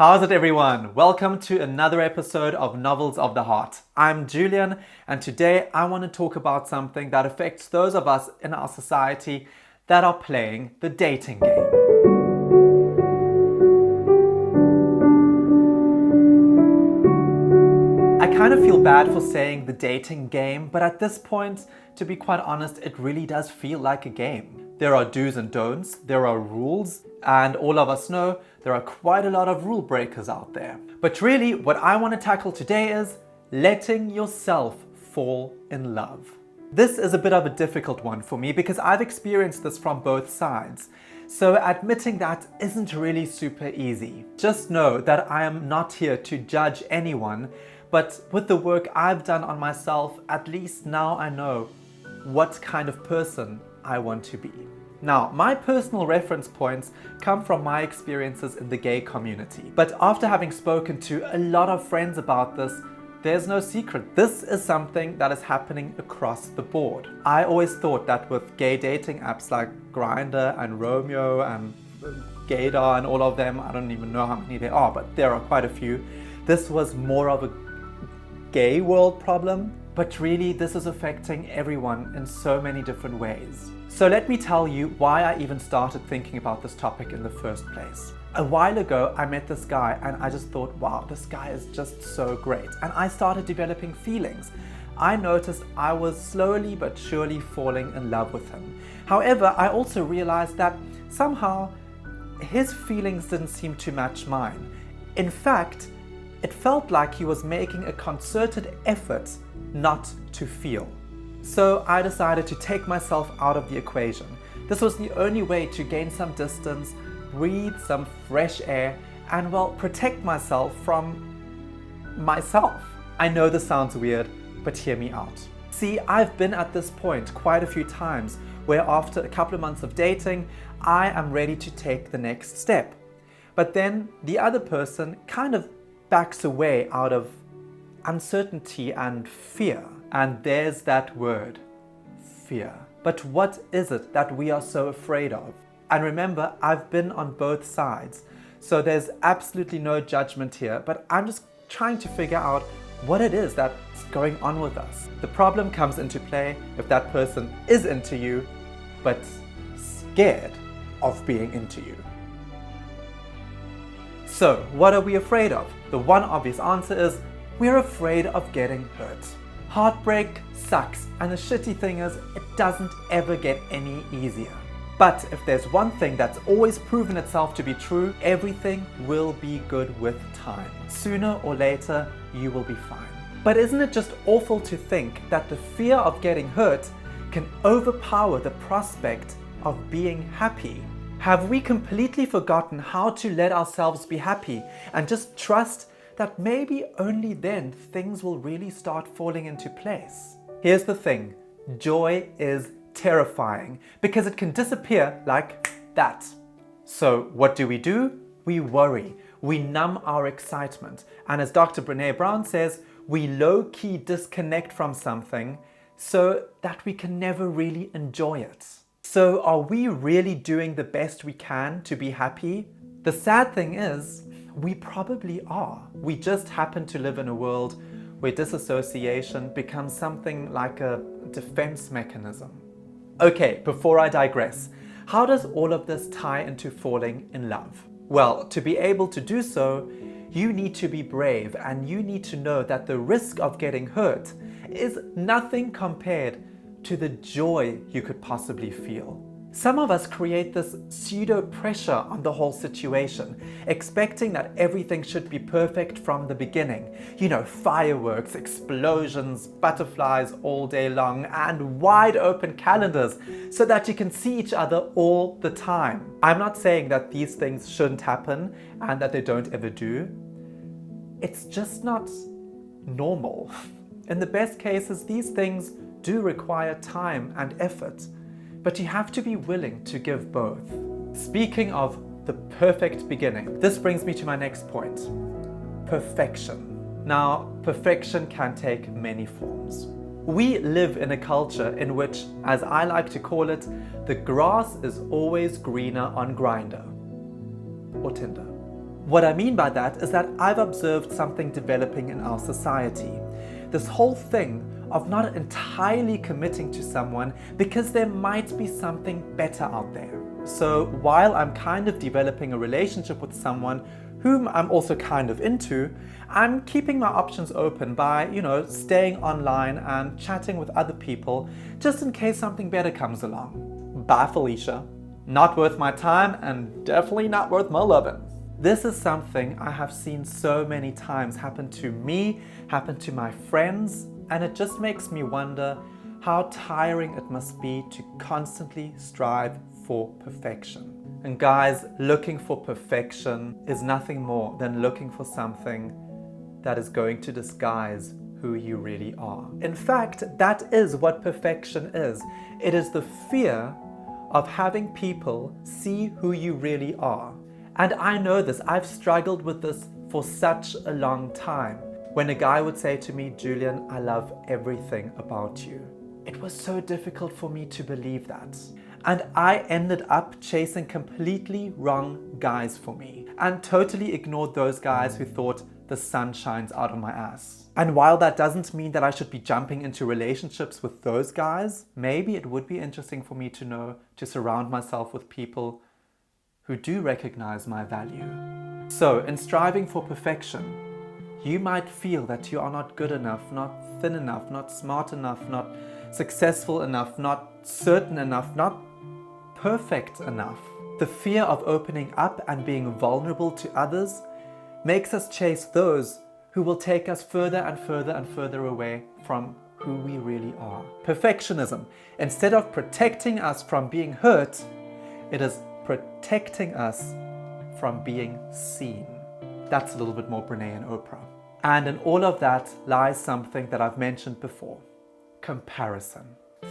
How's it, everyone? Welcome to another episode of Novels of the Heart. I'm Julian, and today I want to talk about something that affects those of us in our society that are playing the dating game. I kind of feel bad for saying the dating game, but at this point, to be quite honest, it really does feel like a game. There are do's and don'ts, there are rules, and all of us know there are quite a lot of rule breakers out there. But really, what I want to tackle today is letting yourself fall in love. This is a bit of a difficult one for me because I've experienced this from both sides. So admitting that isn't really super easy. Just know that I am not here to judge anyone, but with the work I've done on myself, at least now I know what kind of person I want to be. Now, my personal reference points come from my experiences in the gay community. But after having spoken to a lot of friends about this, there's no secret. This is something that is happening across the board. I always thought that with gay dating apps like Grindr and Romeo and Gaydar and all of them, I don't even know how many there are, but there are quite a few, this was more of a gay world problem. But really, this is affecting everyone in so many different ways. So let me tell you why I even started thinking about this topic in the first place. A while ago, I met this guy and I just thought, wow, this guy is just so great. And I started developing feelings. I noticed I was slowly but surely falling in love with him. However, I also realized that somehow his feelings didn't seem to match mine. In fact, it felt like he was making a concerted effort not to feel. So I decided to take myself out of the equation. This was the only way to gain some distance, breathe some fresh air, and well, protect myself from myself. I know this sounds weird, but hear me out. See, I've been at this point quite a few times where after a couple of months of dating, I am ready to take the next step. But then the other person kind of backs away out of uncertainty and fear. And there's that word, fear. But what is it that we are so afraid of? And remember, I've been on both sides, so there's absolutely no judgment here, but I'm just trying to figure out what it is that's going on with us. The problem comes into play if that person is into you, but scared of being into you. So, what are we afraid of? The one obvious answer is we're afraid of getting hurt. Heartbreak sucks, and the shitty thing is, it doesn't ever get any easier. But if there's one thing that's always proven itself to be true, everything will be good with time. Sooner or later, you will be fine. But isn't it just awful to think that the fear of getting hurt can overpower the prospect of being happy? Have we completely forgotten how to let ourselves be happy and just trust that maybe only then things will really start falling into place? Here's the thing, joy is terrifying because it can disappear like that. So what do? We worry, we numb our excitement, and as Dr. Brené Brown says, we low-key disconnect from something so that we can never really enjoy it. So are we really doing the best we can to be happy? The sad thing is, we probably are. We just happen to live in a world where disassociation becomes something like a defense mechanism. Okay, before I digress, how does all of this tie into falling in love? Well, to be able to do so, you need to be brave and you need to know that the risk of getting hurt is nothing compared to the joy you could possibly feel. Some of us create this pseudo pressure on the whole situation, expecting that everything should be perfect from the beginning. You know, fireworks, explosions, butterflies all day long, and wide open calendars so that you can see each other all the time. I'm not saying that these things shouldn't happen and that they don't ever do. It's just not normal. In the best cases, these things do require time and effort. But you have to be willing to give both. Speaking of the perfect beginning, this brings me to my next point, perfection. Now, perfection can take many forms. We live in a culture in which, as I like to call it, the grass is always greener on Grindr or Tinder. What I mean by that is that I've observed something developing in our society. This whole thing of not entirely committing to someone because there might be something better out there. So while I'm kind of developing a relationship with someone whom I'm also kind of into, I'm keeping my options open by, staying online and chatting with other people just in case something better comes along. Bye, Felicia. Not worth my time and definitely not worth my loving. This is something I have seen so many times happen to me, happen to my friends, and it just makes me wonder how tiring it must be to constantly strive for perfection. And guys, looking for perfection is nothing more than looking for something that is going to disguise who you really are. In fact, that is what perfection is. It is the fear of having people see who you really are. And I know this, I've struggled with this for such a long time. When a guy would say to me, Julian, I love everything about you. It was so difficult for me to believe that. And I ended up chasing completely wrong guys for me and totally ignored those guys who thought the sun shines out of my ass. And while that doesn't mean that I should be jumping into relationships with those guys, maybe it would be interesting for me to know to surround myself with people who do recognize my value. So, in striving for perfection, you might feel that you are not good enough, not thin enough, not smart enough, not successful enough, not certain enough, not perfect enough. The fear of opening up and being vulnerable to others makes us chase those who will take us further and further and further away from who we really are. Perfectionism, instead of protecting us from being hurt, it is protecting us from being seen. That's a little bit more Brene and Oprah. And in all of that lies something that I've mentioned before: comparison.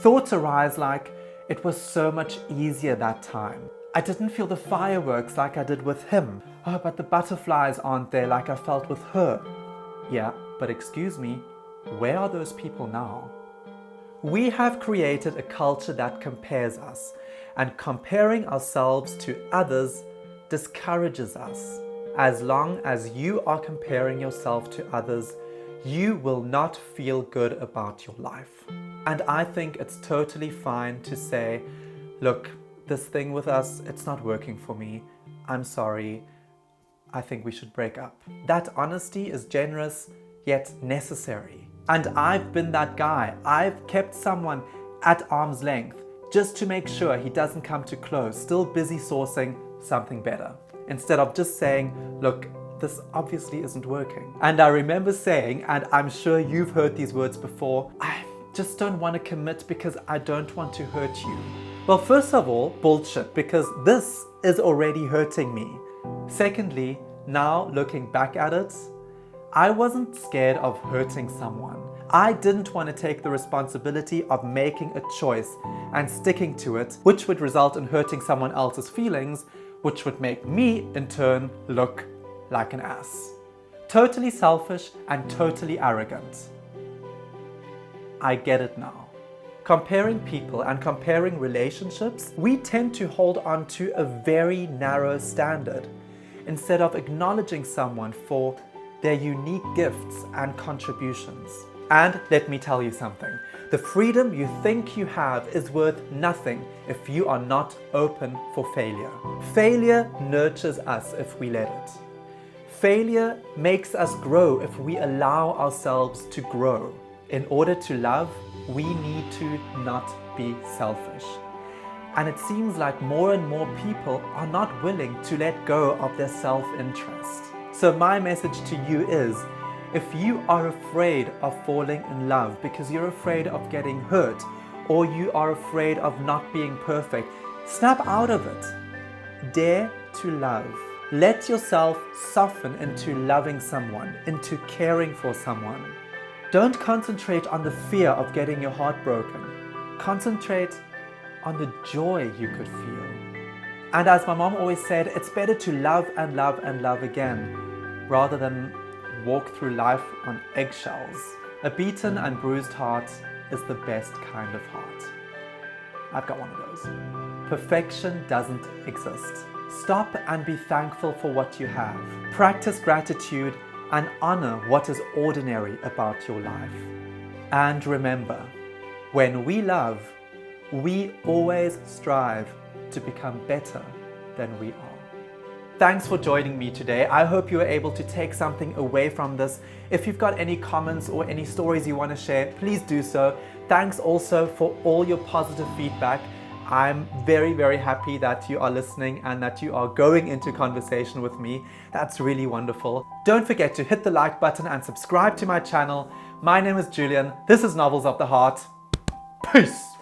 Thoughts arise like, it was so much easier that time. I didn't feel the fireworks like I did with him. Oh, but the butterflies aren't there like I felt with her. Yeah, but excuse me, where are those people now? We have created a culture that compares us, and comparing ourselves to others discourages us. As long as you are comparing yourself to others, you will not feel good about your life. And I think it's totally fine to say, look, this thing with us, it's not working for me. I'm sorry. I think we should break up. That honesty is generous, yet necessary. And I've been that guy. I've kept someone at arm's length just to make sure he doesn't come too close, still busy sourcing something better, instead of just saying, look, this obviously isn't working. And I remember saying, and I'm sure you've heard these words before, I just don't want to commit because I don't want to hurt you. Well, first of all, bullshit, because this is already hurting me. Secondly, now looking back at it, I wasn't scared of hurting someone. I didn't want to take the responsibility of making a choice and sticking to it, which would result in hurting someone else's feelings, which would make me, in turn, look like an ass. Totally selfish and totally arrogant. I get it now. Comparing people and comparing relationships, we tend to hold on to a very narrow standard instead of acknowledging someone for their unique gifts and contributions. And let me tell you something, the freedom you think you have is worth nothing if you are not open for failure. Failure nurtures us if we let it. Failure makes us grow if we allow ourselves to grow. In order to love, we need to not be selfish. And it seems like more and more people are not willing to let go of their self-interest. So my message to you is, if you are afraid of falling in love because you're afraid of getting hurt, or you are afraid of not being perfect, snap out of it. Dare to love. Let yourself soften into loving someone, into caring for someone. Don't concentrate on the fear of getting your heart broken. Concentrate on the joy you could feel. And as my mom always said, it's better to love and love and love again, rather than walk through life on eggshells. A beaten and bruised heart is the best kind of heart. I've got one of those. Perfection doesn't exist. Stop and be thankful for what you have. Practice gratitude and honor what is ordinary about your life. And remember, when we love, we always strive to become better than we are. Thanks for joining me today. I hope you were able to take something away from this. If you've got any comments or any stories you want to share, please do so. Thanks also for all your positive feedback. I'm very, very happy that you are listening and that you are going into conversation with me. That's really wonderful. Don't forget to hit the like button and subscribe to my channel. My name is Julian. This is Novels of the Heart. Peace.